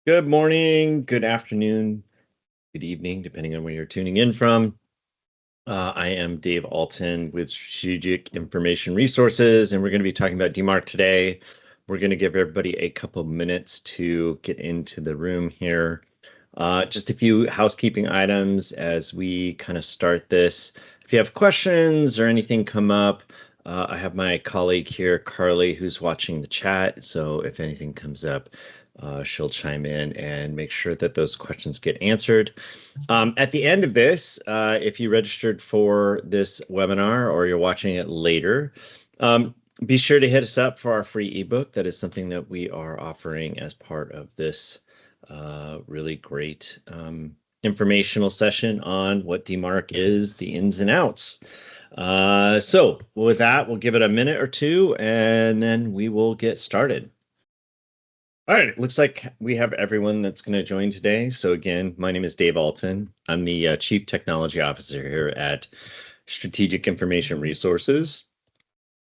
Good morning, good afternoon, good evening, depending on where you're tuning in from. I am Dave Alton with Strategic Information Resources, and we're going to be talking about DMARC today. We're going to give everybody a couple minutes to get into the room here. Just a few housekeeping items as we kind of start this. If you have questions or anything come up, I have my colleague here, Carly, who's watching the chat. So if anything comes up, she'll chime in and make sure that those questions get answered. At the end of this, if you registered for this webinar or you're watching it later, be sure to hit us up for our free ebook. That is something that we are offering as part of this really great informational session on what DMARC is, the ins and outs. So with that, we'll give it a minute or two, and then we will get started. All right, it looks like we have everyone that's going to join today. So again, my name is Dave Alton. I'm the Chief Technology Officer here at Strategic Information Resources.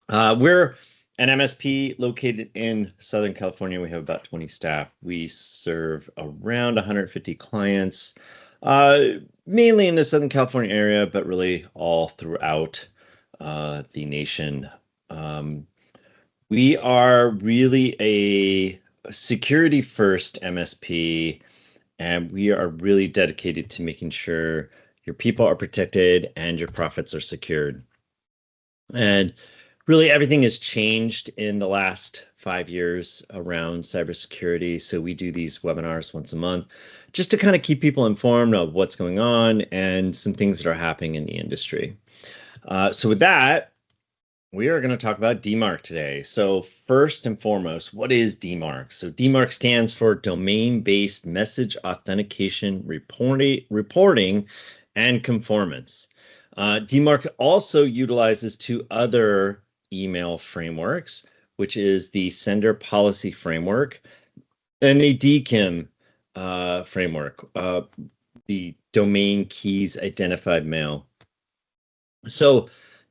We're an MSP located in Southern California. We have about 20 staff. We serve around 150 clients, mainly in the Southern California area, but really all throughout the nation. We are really a security first MSP, and we are really dedicated to making sure your people are protected and your profits are secured. And really everything has changed in the last 5 years around cybersecurity. So we do these webinars once a month just to kind of keep people informed of what's going on and some things that are happening in the industry. So with that, we are going to talk about DMARC today. So first and foremost, what is DMARC? So DMARC stands for Domain-Based Message Authentication Reporting and Conformance. DMARC also utilizes two other email frameworks, which is the Sender Policy Framework and the DKIM framework, the Domain Keys Identified Mail. So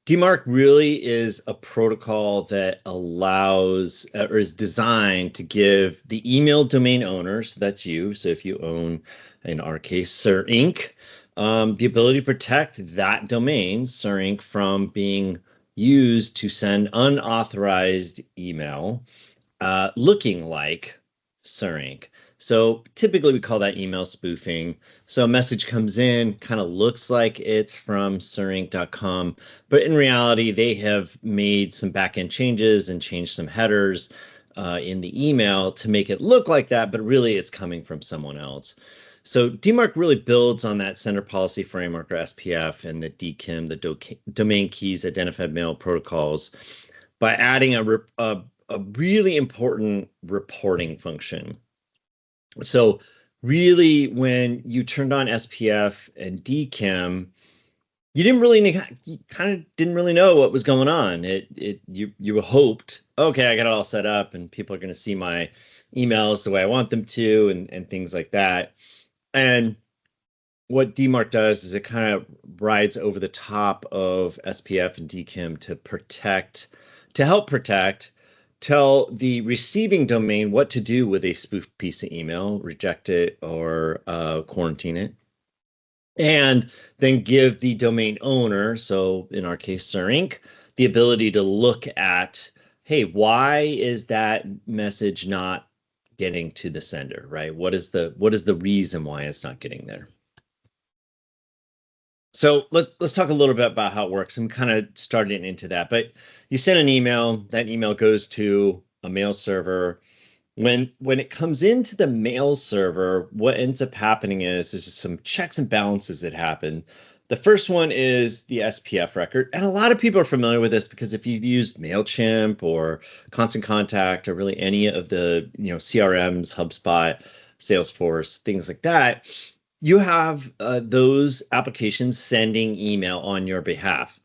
DMARC really is a protocol that allows or is designed to give the email domain owners, that's you, so if you own, in our case, Sir Inc., the ability to protect that domain, Sir Inc., from being used to send unauthorized email looking like Sir Inc. So typically we call that email spoofing. So a message comes in, kind of looks like it's from sirinc.com, but in reality, they have made some backend changes and changed some headers in the email to make it look like that, but really it's coming from someone else. So DMARC really builds on that Sender Policy Framework, or SPF, and the DKIM, the Domain Keys Identified Mail protocols, by adding a really important reporting function. So really, when you turned on SPF and DKIM, you kind of didn't really know what was going on. You hoped, okay, I got it all set up and people are going to see my emails the way I want them to, and things like that. And what DMARC does is it kind of rides over the top of SPF and DKIM to help protect, tell the receiving domain what to do with a spoofed piece of email, reject it or quarantine it, and then give the domain owner, so in our case, Sir Inc., the ability to look at, hey, why is that message not getting to the sender, right? What is the reason why it's not getting there? So let's talk a little bit about how it works. I'm kind of starting into that, but you send an email, that email goes to a mail server. When it comes into the mail server, what ends up happening is there's just some checks and balances that happen. The first one is the SPF record. And a lot of people are familiar with this because if you've used MailChimp or Constant Contact or really any of the CRMs, HubSpot, Salesforce, things like that, you have those applications sending email on your behalf.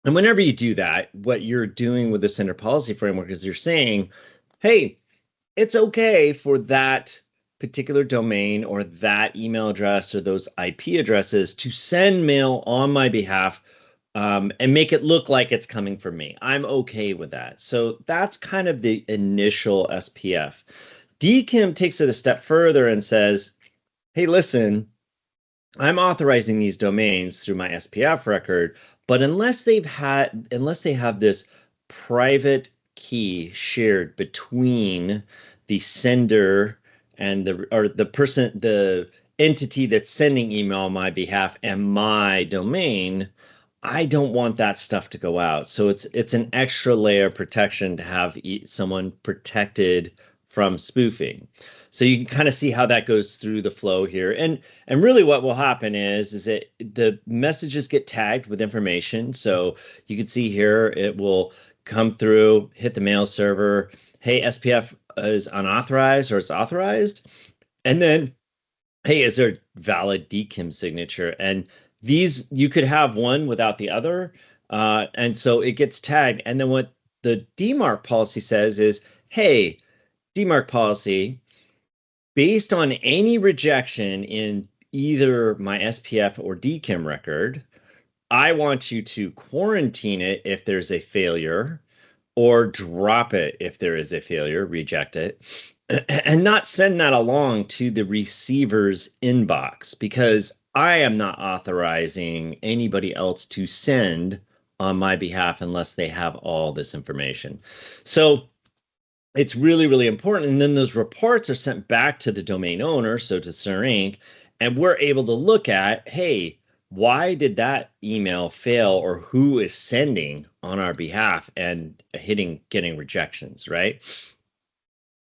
And whenever you do that, what you're doing with the Sender Policy Framework is you're saying, hey, it's okay for that particular domain or that email address or those IP addresses to send mail on my behalf and make it look like it's coming from me. I'm okay with that. So that's kind of the initial SPF. DKIM takes it a step further and says, hey, listen, I'm authorizing these domains through my SPF record, but unless they have this private key shared between the sender and the entity that's sending email on my behalf and my domain, I don't want that stuff to go out. So it's an extra layer of protection to have someone protected from spoofing. So you can kind of see how that goes through the flow here. And really what will happen is that the messages get tagged with information. So you can see here it will come through, hit the mail server. Hey, SPF is unauthorized or it's authorized. And then, hey, is there valid DKIM signature? And these, you could have one without the other. And so it gets tagged. And then what the DMARC policy says is, hey, DMARC policy, based on any rejection in either my SPF or DKIM record, I want you to quarantine it if there's a failure, or drop it if there is a failure, reject it, and not send that along to the receiver's inbox, because I am not authorizing anybody else to send on my behalf unless they have all this information. So it's really, really important. And then those reports are sent back to the domain owner, so to SIR Inc., and we're able to look at, hey, why did that email fail, or who is sending on our behalf and getting rejections, right?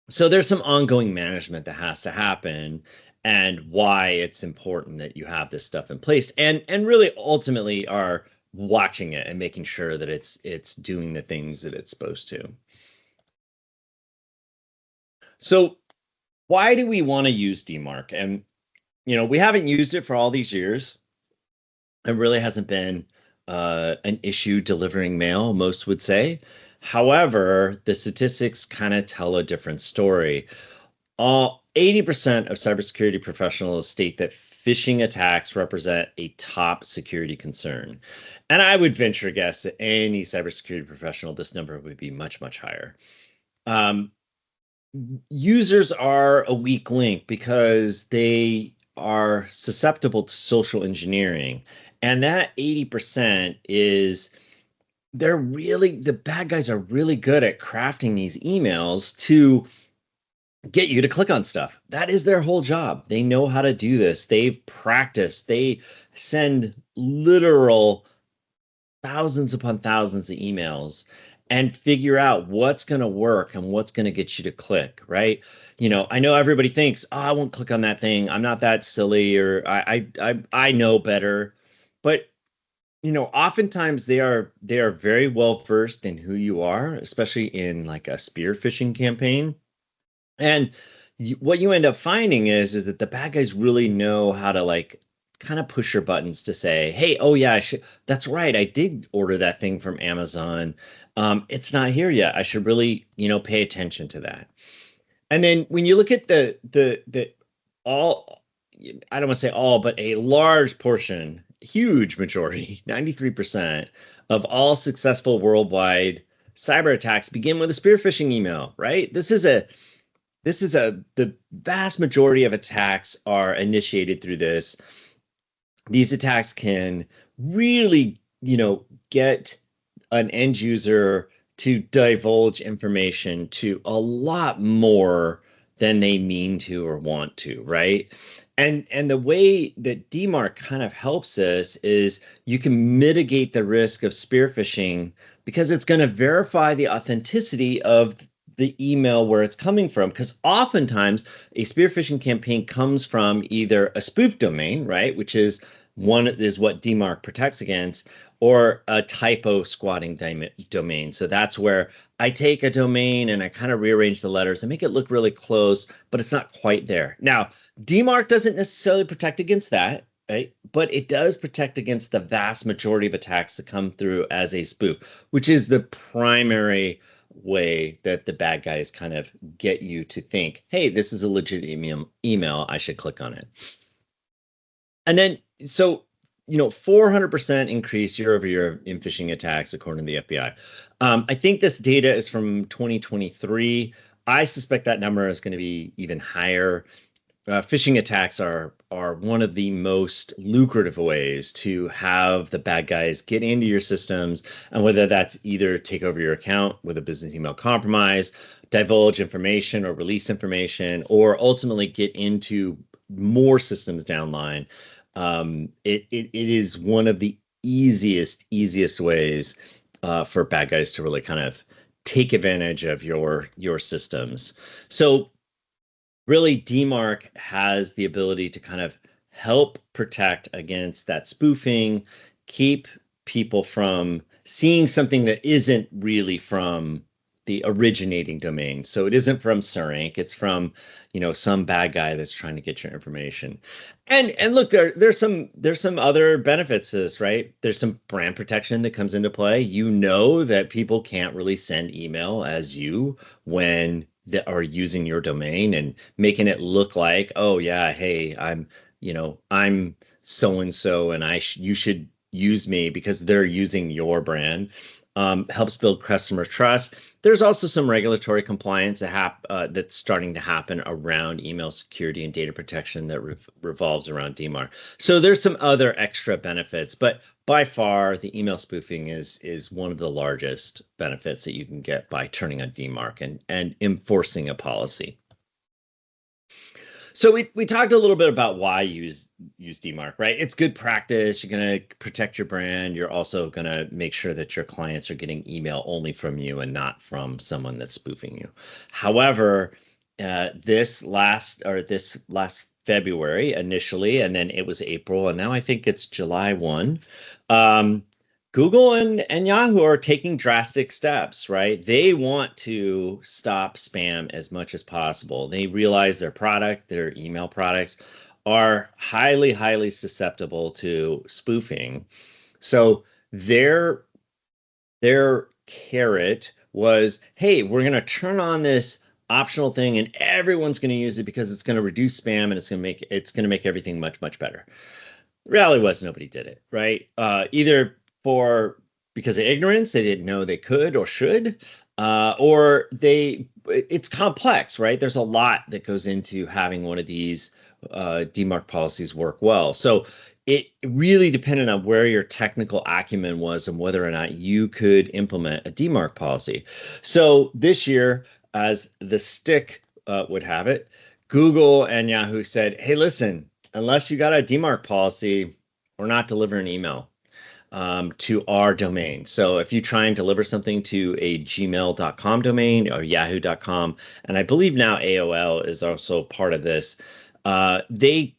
So there's some ongoing management that has to happen, and why it's important that you have this stuff in place, and really ultimately are watching it and making sure that it's doing the things that it's supposed to. So why do we want to use DMARC? And we haven't used it for all these years. It really hasn't been an issue delivering mail, most would say. However, the statistics kind of tell a different story. 80% of cybersecurity professionals state that phishing attacks represent a top security concern. And I would venture a guess that any cybersecurity professional, this number would be much, much higher. Users are a weak link because they are susceptible to social engineering. And that 80% is, the bad guys are really good at crafting these emails to get you to click on stuff. That is their whole job. They know how to do this. They've practiced. They send literal thousands upon thousands of emails and figure out what's going to work and what's going to get you to click, right? I know everybody thinks, oh, I won't click on that thing. I'm not that silly, or I know better. But oftentimes they are very well versed in who you are, especially in like a spear phishing campaign. And what you end up finding is that the bad guys really know how to like kind of push your buttons to say, hey, oh yeah, that's right, I did order that thing from Amazon. It's not here yet. I should really, pay attention to that. And then when you look at the all, I don't want to say all, but a large portion, huge majority, 93% of all successful worldwide cyber attacks begin with a spear phishing email, right? The vast majority of attacks are initiated through this. These attacks can really, get an end user to divulge information to a lot more than they mean to or want to, right? And the way that DMARC kind of helps us is you can mitigate the risk of spear phishing because it's going to verify the authenticity of the email where it's coming from. Because oftentimes a spear phishing campaign comes from either a spoof domain, right, which is what DMARC protects against, or a typo squatting domain. So that's where I take a domain and I kind of rearrange the letters and make it look really close, but it's not quite there. Now, DMARC doesn't necessarily protect against that, right? But it does protect against the vast majority of attacks that come through as a spoof, which is the primary way that the bad guys kind of get you to think, hey, this is a legit email, I should click on it. And then, so 400% increase year over year in phishing attacks, according to the FBI. I think this data is from 2023. I suspect that number is going to be even higher. Phishing attacks are one of the most lucrative ways to have the bad guys get into your systems, and whether that's either take over your account with a business email compromise, divulge information or release information, or ultimately get into more systems downline. It is one of the easiest ways for bad guys to really kind of take advantage of your systems. So really, DMARC has the ability to kind of help protect against that spoofing, keep people from seeing something that isn't really from the originating domain. So it isn't from Surank, it's from, some bad guy that's trying to get your information. And look, there's some other benefits to this, right? There's some brand protection that comes into play. You know that people can't really send email as you when that are using your domain and making it look like, oh yeah, hey, I'm so and so, and you should use me because they're using your brand. Helps build customer trust. There's also some regulatory compliance that's starting to happen around email security and data protection that revolves around DMARC. So there's some other extra benefits, but by far the email spoofing is one of the largest benefits that you can get by turning on DMARC and enforcing a policy. So we talked a little bit about why use DMARC, right? It's good practice. You're going to protect your brand. You're also going to make sure that your clients are getting email only from you and not from someone that's spoofing you. However, this last February initially, and then it was April, and now I think it's July 1. Google and Yahoo are taking drastic steps, right? They want to stop spam as much as possible. They realize their email products are highly susceptible to spoofing. So their carrot was, hey, we're going to turn on this optional thing and everyone's going to use it because it's going to reduce spam and it's going to make everything much better. The reality was nobody did it, right? Either because of ignorance, they didn't know they could or should, or it's complex, right? There's a lot that goes into having one of these DMARC policies work well. So it really depended on where your technical acumen was and whether or not you could implement a DMARC policy. So this year, as the stick would have it, Google and Yahoo said, hey, listen, unless you got a DMARC policy, we're not delivering email to our domain. So if you try and deliver something to a gmail.com domain or yahoo.com, and I believe now AOL is also part of this, they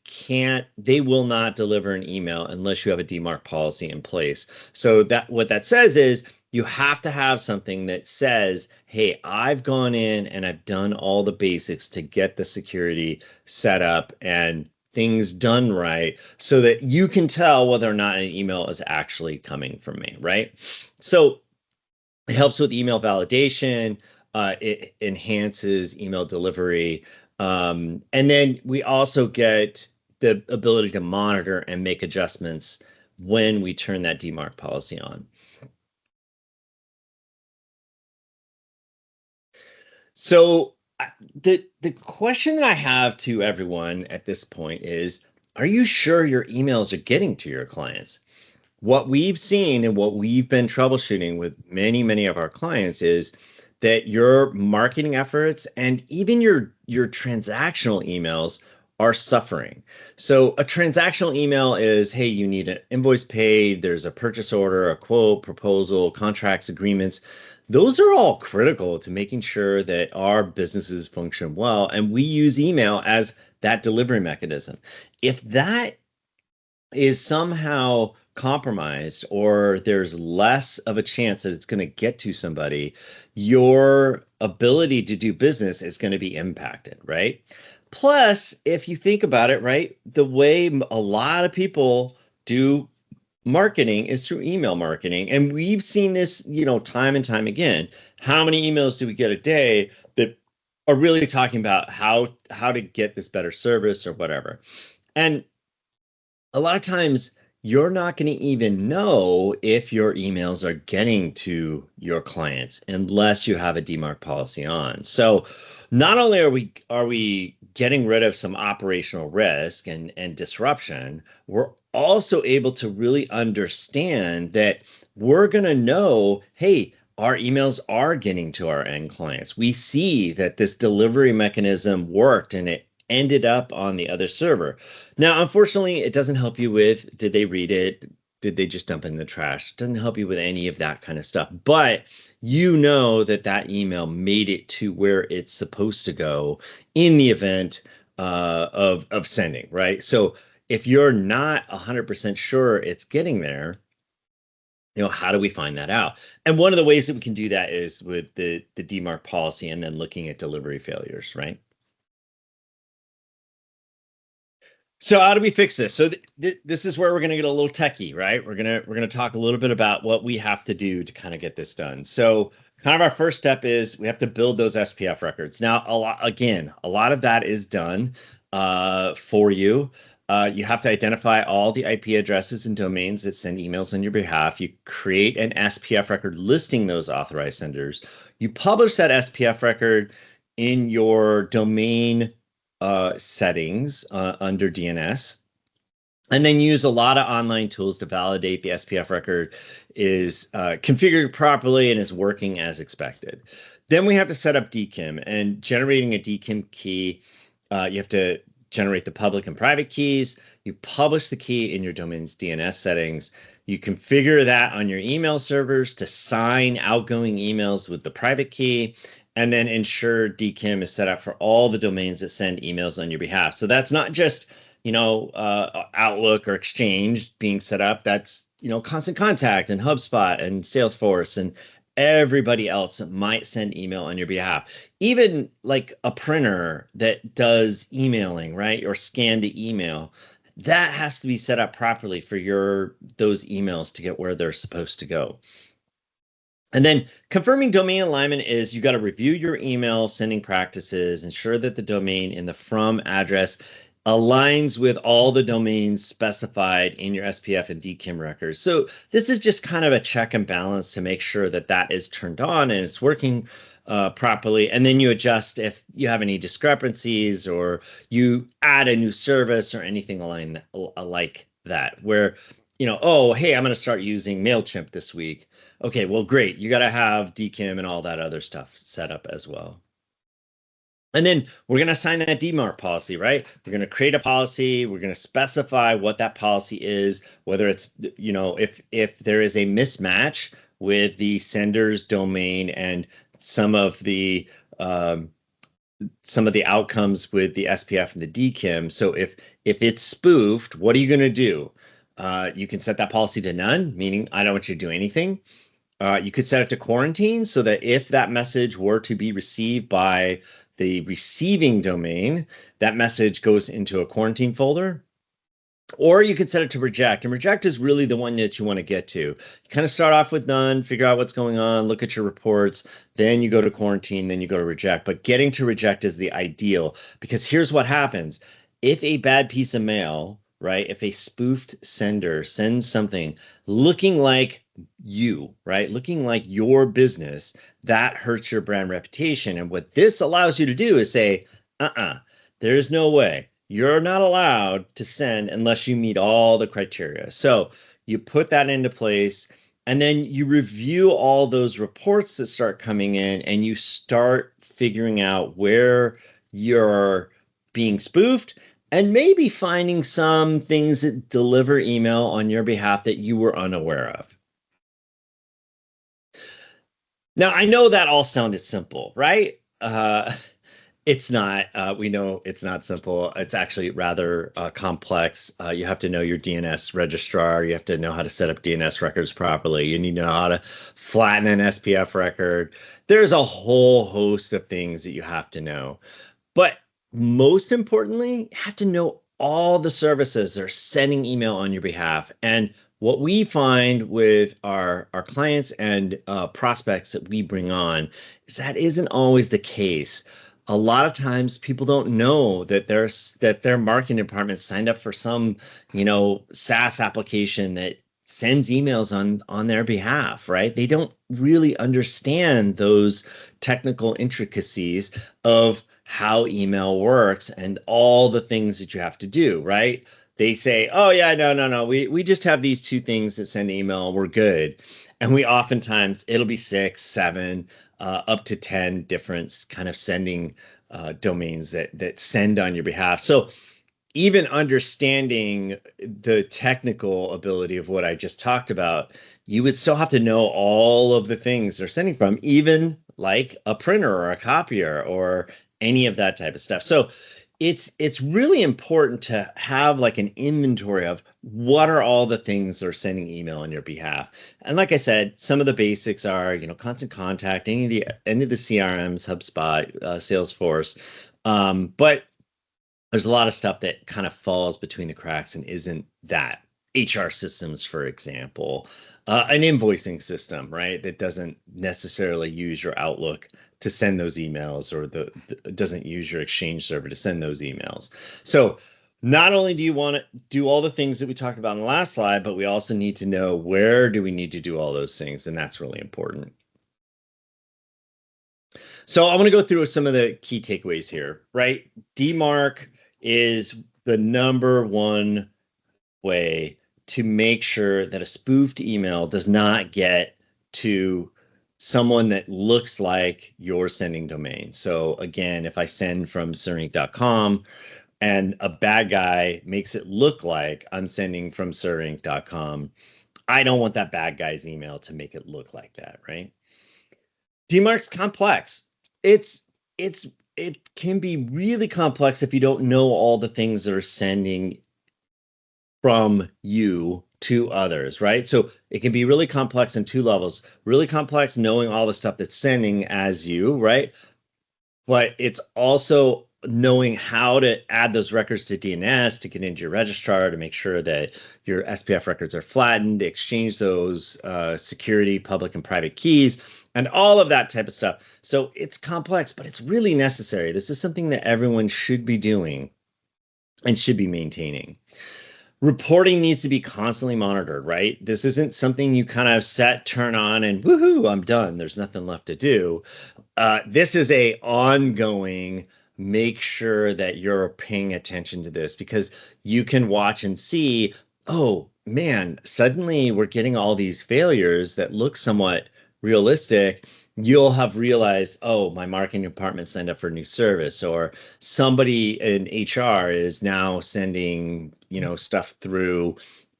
will not deliver an email unless you have a DMARC policy in place. So what that says is you have to have something that says, hey, I've gone in and I've done all the basics to get the security set up and things done right so that you can tell whether or not an email is actually coming from me, right? So it helps with email validation. It enhances email delivery. And then we also get the ability to monitor and make adjustments when we turn that DMARC policy on. So the question that I have to everyone at this point is, are you sure your emails are getting to your clients? What we've seen and what we've been troubleshooting with many of our clients is that your marketing efforts and even your transactional emails are suffering. So a transactional email is, hey, you need an invoice paid, there's a purchase order, a quote, proposal, contracts, agreements. Those are all critical to making sure that our businesses function well. And we use email as that delivery mechanism. If that is somehow compromised or there's less of a chance that it's going to get to somebody, your ability to do business is going to be impacted, right? Plus, if you think about it, right, the way a lot of people do marketing is through email marketing. And we've seen this, time and time again. How many emails do we get a day that are really talking about how to get this better service or whatever? And a lot of times you're not going to even know if your emails are getting to your clients unless you have a DMARC policy on. So not only are we getting rid of some operational risk and disruption, we're also able to really understand that we're going to know, hey, our emails are getting to our end clients. We see that this delivery mechanism worked and it ended up on the other server. Now, unfortunately, it doesn't help you with, did they read it? Did they just dump it in the trash? It doesn't help you with any of that kind of stuff. But you know that that email made it to where it's supposed to go in the event of sending, right? So if you're not 100% sure it's getting there, how do we find that out? And one of the ways that we can do that is with the DMARC policy and then looking at delivery failures, right? So how do we fix this? So this is where we're going to get a little techie, right? We're going to talk a little bit about what we have to do to kind of get this done. So kind of our first step is we have to build those SPF records. Now, a lot of that is done for you. You have to identify all the IP addresses and domains that send emails on your behalf. You create an SPF record listing those authorized senders. You publish that SPF record in your domain settings under DNS, and then use a lot of online tools to validate the SPF record is configured properly and is working as expected. Then we have to set up DKIM, and generating a DKIM key, you have to generate the public and private keys. You publish the key in your domain's DNS settings. You configure that on your email servers to sign outgoing emails with the private key, and then ensure DKIM is set up for all the domains that send emails on your behalf. So that's not just, Outlook or Exchange being set up. That's, Constant Contact and HubSpot and Salesforce and everybody else that might send email on your behalf. Even like a printer that does emailing, right? Or scan to email. That has to be set up properly for those emails to get where they're supposed to go. And then confirming domain alignment is you got to review your email sending practices, ensure that the domain in the from address aligns with all the domains specified in your SPF and DKIM records. So this is just kind of a check and balance to make sure that that is turned on and it's working properly. And then you adjust if you have any discrepancies or you add a new service or anything like that, where oh, hey, I'm going to start using MailChimp this week. Okay, well, great. You got to have DKIM and all that other stuff set up as well. And then we're going to assign that DMARC policy, right? We're going to create a policy. We're going to specify what that policy is, whether it's, if there is a mismatch with the sender's domain and some of the outcomes with the SPF and the DKIM. So if it's spoofed, what are you going to do? You can set that policy to none, meaning I don't want you to do anything. You could set it to quarantine so that if that message were to be received by the receiving domain, that message goes into a quarantine folder. Or you could set it to reject, and reject is really the one that you want to get to. You kind of start off with none, figure out what's going on, look at your reports, then you go to quarantine, then you go to reject. But getting to reject is the ideal, because here's what happens. If a bad piece of mail, right, if a spoofed sender sends something looking like you, right, looking like your business, that hurts your brand reputation. And what this allows you to do is say, there's no way. You're not allowed to send unless you meet all the criteria. So you put that into place, and then you review all those reports that start coming in, and you start figuring out where you're being spoofed and maybe finding some things that deliver email on your behalf that you were unaware of. Now, I know that all sounded simple, right? It's not. We know it's not simple. It's actually rather complex. You have to know your DNS registrar. You have to know how to set up DNS records properly. You need to know how to flatten an SPF record. There's a whole host of things that you have to know. But most importantly, you have to know all the services that are sending email on your behalf. And what we find with our clients and prospects that we bring on is that isn't always the case. a lot of times people don't know that their marketing department signed up for some, SaaS application that sends emails on their behalf, right? They don't really understand those technical intricacies of how email works and all the things that you have to do, right? They say, "Oh yeah, no. We just have these two things that send email. We're good." And we oftentimes it'll be 6, 7, up to 10 different kind of sending domains that send on your behalf. So even understanding the technical ability of what I just talked about, you would still have to know all of the things they're sending from, even like a printer or a copier or any of that type of stuff. So it's really important to have like an inventory of what are all the things that are sending email on your behalf. And like I said, some of the basics are, constant contact, any of the CRMs, HubSpot, Salesforce. But there's a lot of stuff that kind of falls between the cracks and isn't that. HR systems, for example, an invoicing system, right? That doesn't necessarily use your Outlook to send those emails, or doesn't use your Exchange server to send those emails. So not only do you want to do all the things that we talked about in the last slide, but we also need to know where do we need to do all those things, and that's really important. So I'm going to go through some of the key takeaways here, right? DMARC is the number one way to make sure that a spoofed email does not get to someone that looks like your sending domain. So again, if I send from surinc.com and a bad guy makes it look like I'm sending from surinc.com, I don't want that bad guy's email to make it look like that, right? DMARC's complex. It can be really complex if you don't know all the things that are sending from you to others, right? So it can be really complex in two levels. Really complex knowing all the stuff that's sending as you, right? But it's also knowing how to add those records to DNS, to get into your registrar, to make sure that your SPF records are flattened, exchange those security, public and private keys, and all of that type of stuff. So it's complex, but it's really necessary. This is something that everyone should be doing and should be maintaining. Reporting needs to be constantly monitored, right? This isn't something you kind of set, turn on, and woohoo, I'm done. There's nothing left to do. This is a ongoing, make sure that you're paying attention to this, because you can watch and see, oh man, suddenly we're getting all these failures that look somewhat realistic. You'll have realized, oh, my marketing department signed up for a new service, or somebody in HR is now sending, stuff through,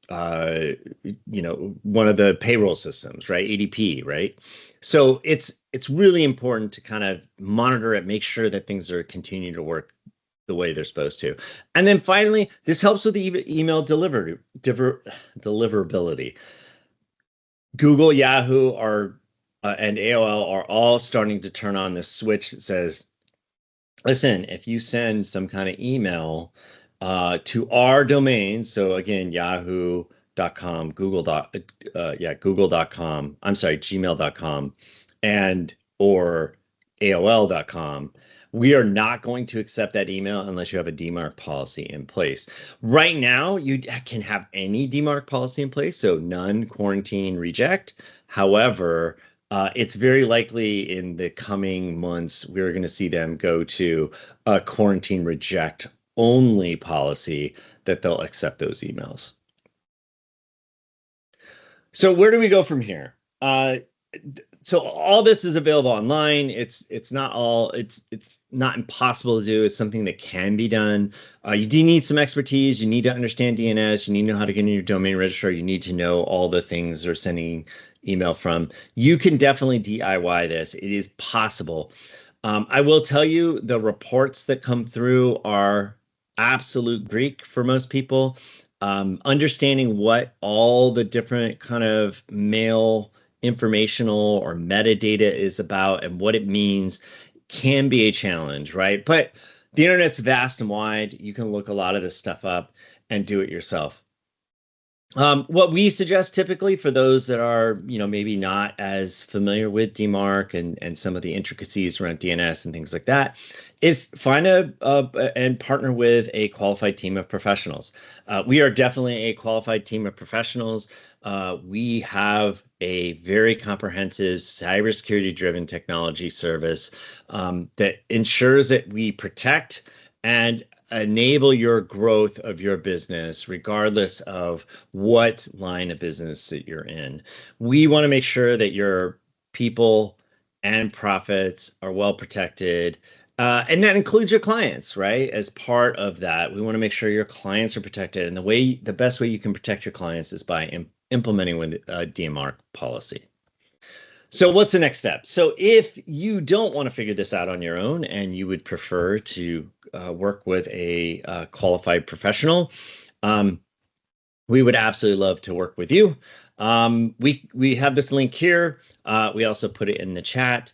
one of the payroll systems, right? ADP, right? So it's really important to kind of monitor it, make sure that things are continuing to work the way they're supposed to. And then finally, this helps with the email deliverability. Google, Yahoo, and AOL are all starting to turn on this switch that says, listen, if you send some kind of email to our domain, so again, yahoo.com, google.com, I'm sorry, gmail.com, and or AOL.com, we are not going to accept that email unless you have a DMARC policy in place. Right now, you can have any DMARC policy in place, so none, quarantine, reject. However, it's very likely in the coming months, we're going to see them go to a quarantine reject only policy, that they'll accept those emails. So where do we go from here? So all this is available online. It's not impossible to do. It's something that can be done. You do need some expertise. You need to understand DNS. You need to know how to get in your domain registrar. You need to know all the things they're sending email from. You can definitely DIY this. It is possible. I will tell you, the reports that come through are absolute Greek for most people. Understanding what all the different kind of mail informational or metadata is about and what it means can be a challenge, right? But the internet's vast and wide. You can look a lot of this stuff up and do it yourself. What we suggest typically for those that are, maybe not as familiar with DMARC and some of the intricacies around DNS and things like that, is find and partner with a qualified team of professionals. We are definitely a qualified team of professionals. We have a very comprehensive cybersecurity-driven technology service that ensures that we protect and enable your growth of your business, regardless of what line of business that you're in. We want to make sure that your people and profits are well protected. And that includes your clients, right? As part of that, we want to make sure your clients are protected. And the best way you can protect your clients is by implementing with a DMARC policy. So what's the next step? So if you don't want to figure this out on your own and you would prefer to work with a qualified professional, we would absolutely love to work with you. We have this link here. We also put it in the chat.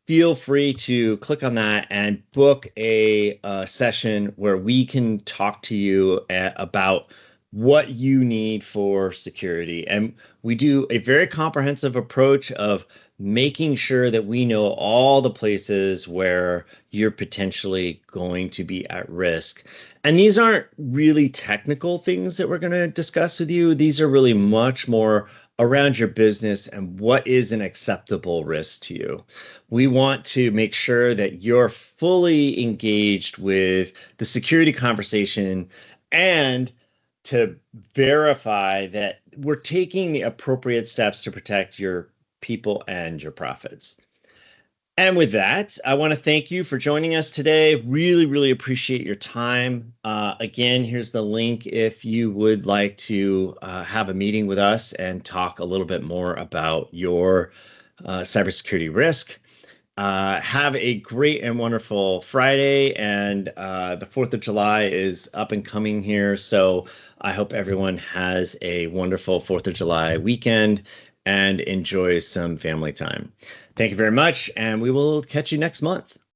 Feel free to click on that and book a session where we can talk to you about what you need for security. And we do a very comprehensive approach of making sure that we know all the places where you're potentially going to be at risk. And these aren't really technical things that we're going to discuss with you. These are really much more around your business and what is an acceptable risk to you. We want to make sure that you're fully engaged with the security conversation and to verify that we're taking the appropriate steps to protect your people and your profits. And with that, I want to thank you for joining us today. Really, really appreciate your time. Again, here's the link if you would like to have a meeting with us and talk a little bit more about your cybersecurity risk. Have a great and wonderful Friday, and the 4th of July is up and coming here, so I hope everyone has a wonderful 4th of July weekend and enjoys some family time. Thank you very much, and we will catch you next month.